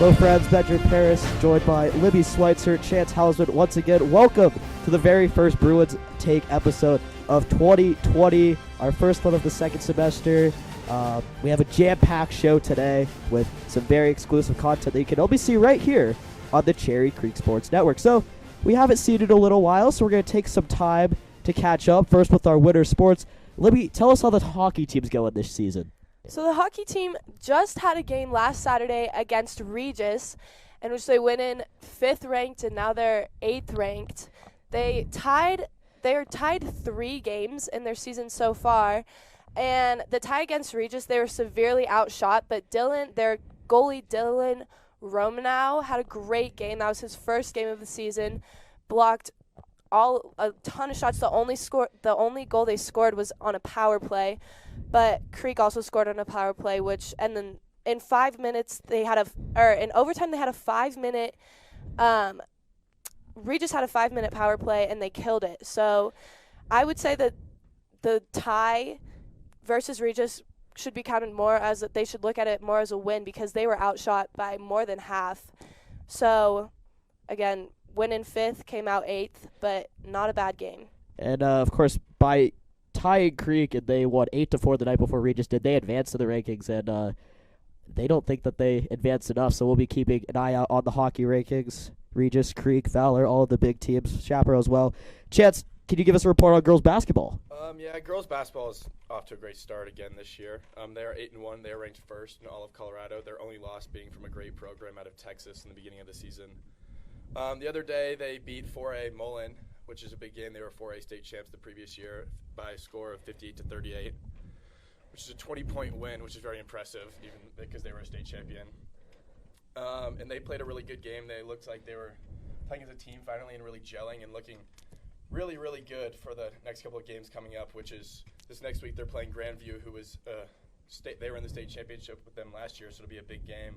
Hello friends, Benjamin Paris, joined by Libby Schweitzer, Chance Hausman. Once again, welcome to the very first Bruins Take episode of 2020, our first one of the second semester. We have a jam-packed show today with some very exclusive content that you can only see right here on the Cherry Creek Sports Network. So we haven't seen it in a little while, so we're going to take some time to catch up, first with our winter sports. Libby, tell us how the hockey team's going this season. So the hockey team just had a game last Saturday against Regis, in which they went in 5th ranked and now they're 8th ranked. They are tied 3 games in their season so far, and the tie against Regis, they were severely outshot, but their goalie Dylan Romanow had a great game. That was his first game of the season, blocked a ton of shots. The only goal they scored was on a power play, but Creek also scored on a power play, and then in 5 minutes in overtime they had a 5-minute Regis had a 5-minute power play and they killed it. So I would say that the tie versus Regis should be counted more as they should look at it more as a win because they were outshot by more than half. So again, win in 5th, came out 8th, but not a bad game. And of course, by tying Creek, and they won 8-4 the night before Regis did, they advanced to the rankings, and they don't think that they advanced enough, so we'll be keeping an eye out on the hockey rankings. Regis, Creek, Valor, all of the big teams, Chaparral as well. Chance, can you give us a report on girls basketball? Yeah, girls basketball is off to a great start again this year. They are 8-1. They are ranked first in all of Colorado. Their only loss being from a great program out of Texas in the beginning of the season. The other day, they beat 4A Mullen, which is a big game. They were 4A state champs the previous year by a score of 58-38, which is a 20-point win, which is very impressive, even because they were a state champion. And they played a really good game. They looked like they were playing as a team finally and really gelling and looking really, really good for the next couple of games coming up, which is this next week they're playing Grandview, who was they were in the state championship with them last year, so it'll be a big game,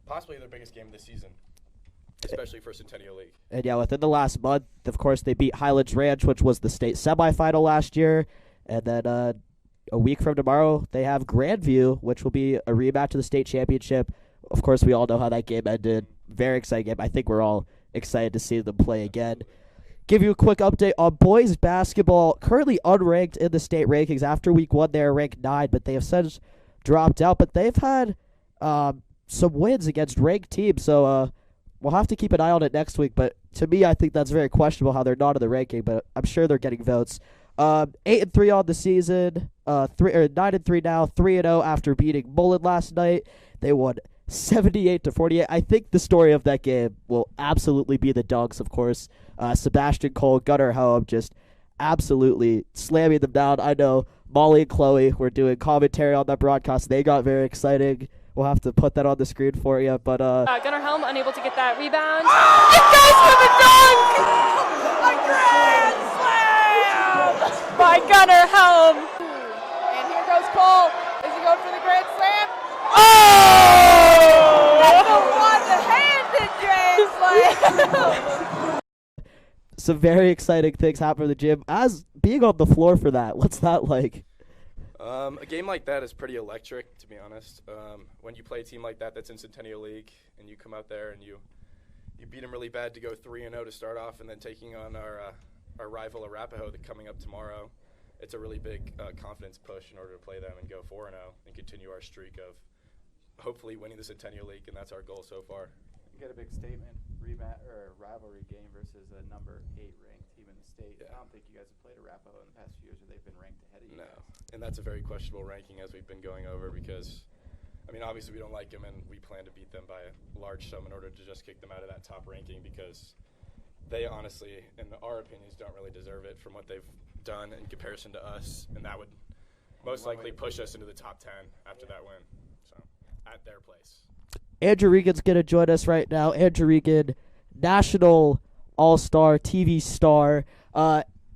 possibly their biggest game of the season, especially for Centennial League. And yeah, within the last month, of course, they beat Highlands Ranch, which was the state semifinal last year. And then a week from tomorrow, they have Grandview, which will be a rematch of the state championship. Of course, we all know how that game ended. Very exciting game. I think we're all excited to see them play again. Give you a quick update on boys basketball, currently unranked in the state rankings. After week 1, they are ranked 9, but they have since dropped out. But they've had some wins against ranked teams, so we'll have to keep an eye on it next week. But to me, I think that's very questionable how they're not in the ranking, but I'm sure they're getting votes. 8-3 on the season, 9-3 now, 3-0 after beating Mullen last night. They won 78-48. I think the story of that game will absolutely be the dunks, of course. Sebastian Cole, Gunnar Home, just absolutely slamming them down. I know Molly and Chloe were doing commentary on that broadcast. They got very exciting. We'll have to put that on the screen for you. But Gunnar Helm unable to get that rebound. It goes for the dunk! A grand slam by Gunnar Helm. And here goes Cole. Is he going for the grand slam? Oh! That's a one-handed grand slam. Some very exciting things happen in the gym. As being on the floor for that, what's that like? A game like that is pretty electric, to be honest. When you play a team like that that's in Centennial League and you come out there and you beat them really bad to go 3-0 to start off, and then taking on our rival Arapahoe coming up tomorrow, it's a really big confidence push in order to play them and go 4-0 and continue our streak of hopefully winning the Centennial League, and that's our goal so far. You got a big statement rivalry game versus a number 8 ranked team in the state. Yeah. I don't think you guys have played Arapahoe in the past few years where they've been ranked ahead of you. No, and that's a very questionable ranking as we've been going over because, I mean, obviously we don't like them and we plan to beat them by a large sum in order to just kick them out of that top ranking because they honestly, in our opinions, don't really deserve it from what they've done in comparison to us, and that would most likely push us into the top 10 after that win, so at their place. Andrew Regan's going to join us right now. Andrew Regan, national all-star, TV star.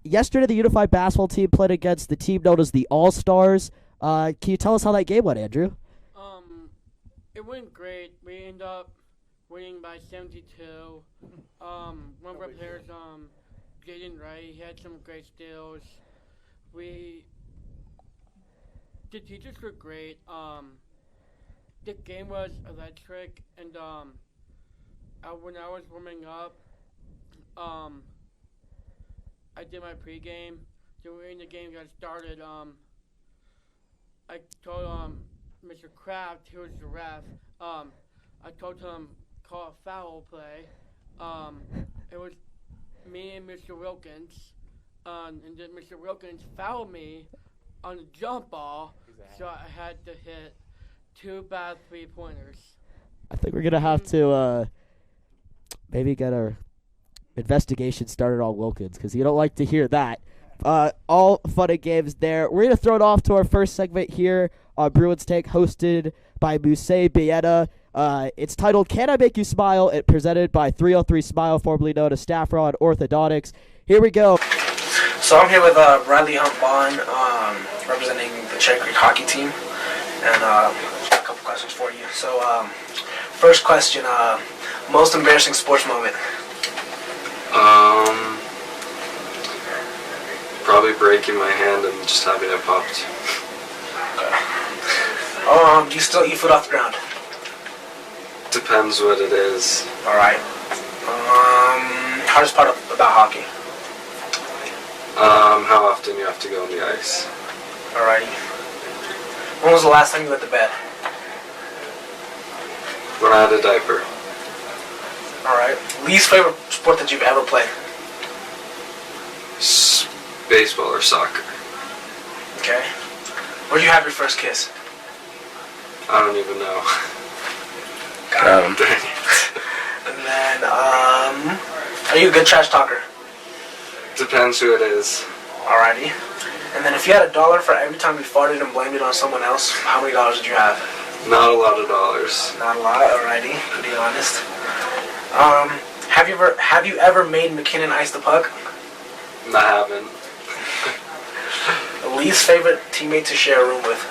Yesterday, the Unified Basketball team played against the team known as the All-Stars. Can you tell us how that game went, Andrew? It went great. We ended up winning by 72. One of our players, Jaden Wright, he had some great steals. The teachers were great. The game was electric, and when I was warming up, I did my pregame. During the game got started, I told Mr. Kraft, who was the ref, I told him call a foul play. It was me and Mr. Wilkins, and then Mr. Wilkins fouled me on the jump ball, so I had to hit 2 bad 3-pointers. I think we're going to have to maybe get our investigation started on Wilkins because you don't like to hear that. All fun and games there. We're going to throw it off to our first segment here on Bruins Take, hosted by Mussie Beyene. It's titled Can I Make You Smile? It's presented by 303 Smile, formerly known as Straffon Orthodontics. Here we go. So I'm here with Riley Hunt-Bond, representing the Cherry Creek hockey team, and a couple questions for you. So first question, most embarrassing sports moment? Probably breaking my hand and just having it popped. Okay. Do you still eat food off the ground? Depends what it is. Alright. Hardest part about hockey? How often you have to go on the ice. Alrighty. When was the last time you went to bed? When I had a diaper. Alright. Least favorite sport that you've ever played? Baseball or soccer. Okay. Where'd you have your first kiss? I don't even know. Dang it. And then, are you a good trash talker? Depends who it is. Alrighty. And then if you had $1 for every time you farted and blamed it on someone else, how many dollars did you have? Not a lot of dollars. Not a lot, alrighty. Pretty honest. Have you ever made McKinnon ice the puck? I haven't. Least favorite teammate to share a room with?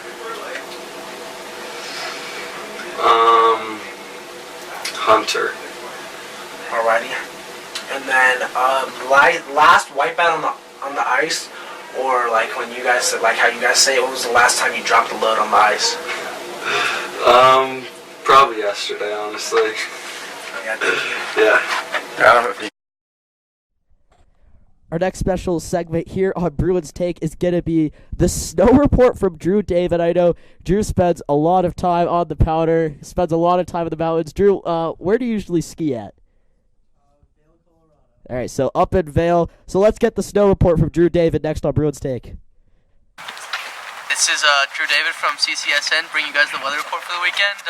Hunter. Alrighty. And then last wipeout on the ice, or like when you guys like how you guys say it, when was the last time you dropped a load on the ice? Probably yesterday, honestly. Yeah, thank you. Yeah. Our next special segment here on Bruins Take is going to be the snow report from Drew David. I know Drew spends a lot of time on the powder, spends a lot of time in the mountains. Drew, where do you usually ski at? Vail, Colorado. All right, so up in Vail. So let's get the snow report from Drew David next on Bruins Take. This is Drew David from CCSN, bringing you guys the weather report for the weekend.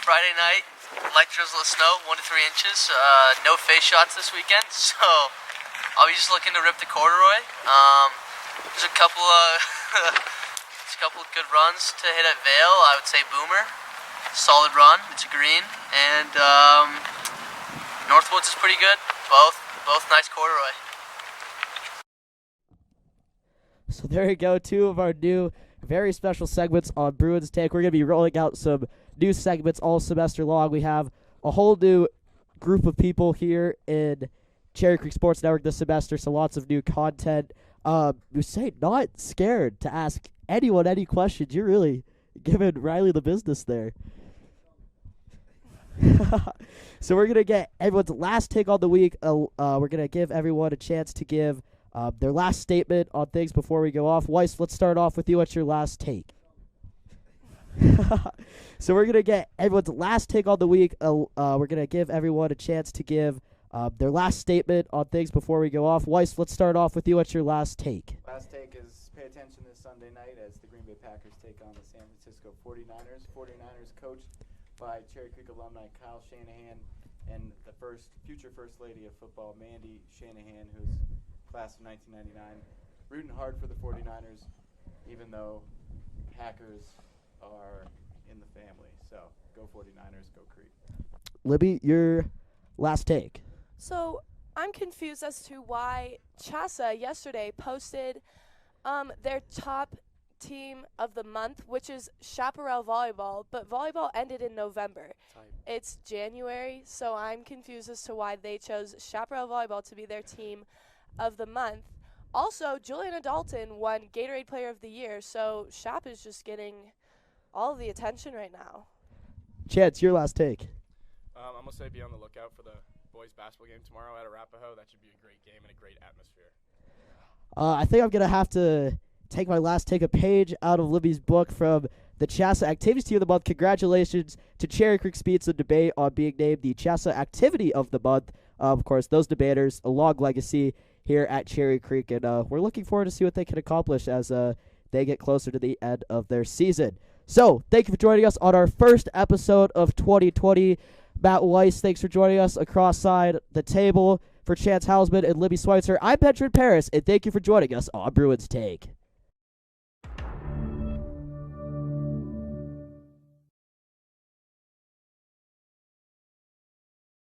Friday night, light drizzle of snow, 1 to 3 inches. No face shots this weekend, so I'll be just looking to rip the corduroy. There's a couple good runs to hit at Vail. I would say Boomer, solid run. It's a green, and Northwoods is pretty good. Both nice corduroy. So there you go, 2 of our new very special segments on Bruins Take. We're going to be rolling out some new segments all semester long. We have a whole new group of people here in Cherry Creek Sports Network this semester, so lots of new content. You say not scared to ask anyone any questions. You're really giving Riley the business there. So we're going to get everyone's last take on the week. We're going to give everyone a chance to give their last statement on things before we go off. Weiss, let's start off with you. What's your last take? So we're going to get everyone's last take on the week. We're going to give everyone a chance to give their last statement on things before we go off. Weiss, let's start off with you. What's your last take? Last take is pay attention this Sunday night as the Green Bay Packers take on the San Francisco 49ers. 49ers coached by Cherry Creek alumni Kyle Shanahan and the future First Lady of Football, Mandy Shanahan, who's class of 1999. Rooting hard for the 49ers, even though Packers are in the family. So go 49ers, go Creek. Libby, your last take. So I'm confused as to why Chassa yesterday posted their top team of the month, which is Chaparral Volleyball, but volleyball ended in November. It's January, so I'm confused as to why they chose Chaparral Volleyball to be their team of the month. Also, Juliana Dalton won Gatorade Player of the Year, so Chap is just getting all of the attention right now. Chance, your last take. I'm gonna say be on the lookout for the boys basketball game tomorrow at Arapahoe. That should be a great game and a great atmosphere. I think I'm going to have to take a page out of Libby's book from the CHSAA Activities Team of the Month. Congratulations to Cherry Creek Speeds and Debate on being named the CHSAA Activity of the Month. Of course, those debaters, a long legacy here at Cherry Creek, and we're looking forward to see what they can accomplish as they get closer to the end of their season. So, thank you for joining us on our first episode of 2020. Matt Weiss, thanks for joining us across side the table. For Chance Hausman and Libby Schweitzer, I'm Benjamin Paris, and thank you for joining us on Bruins Take.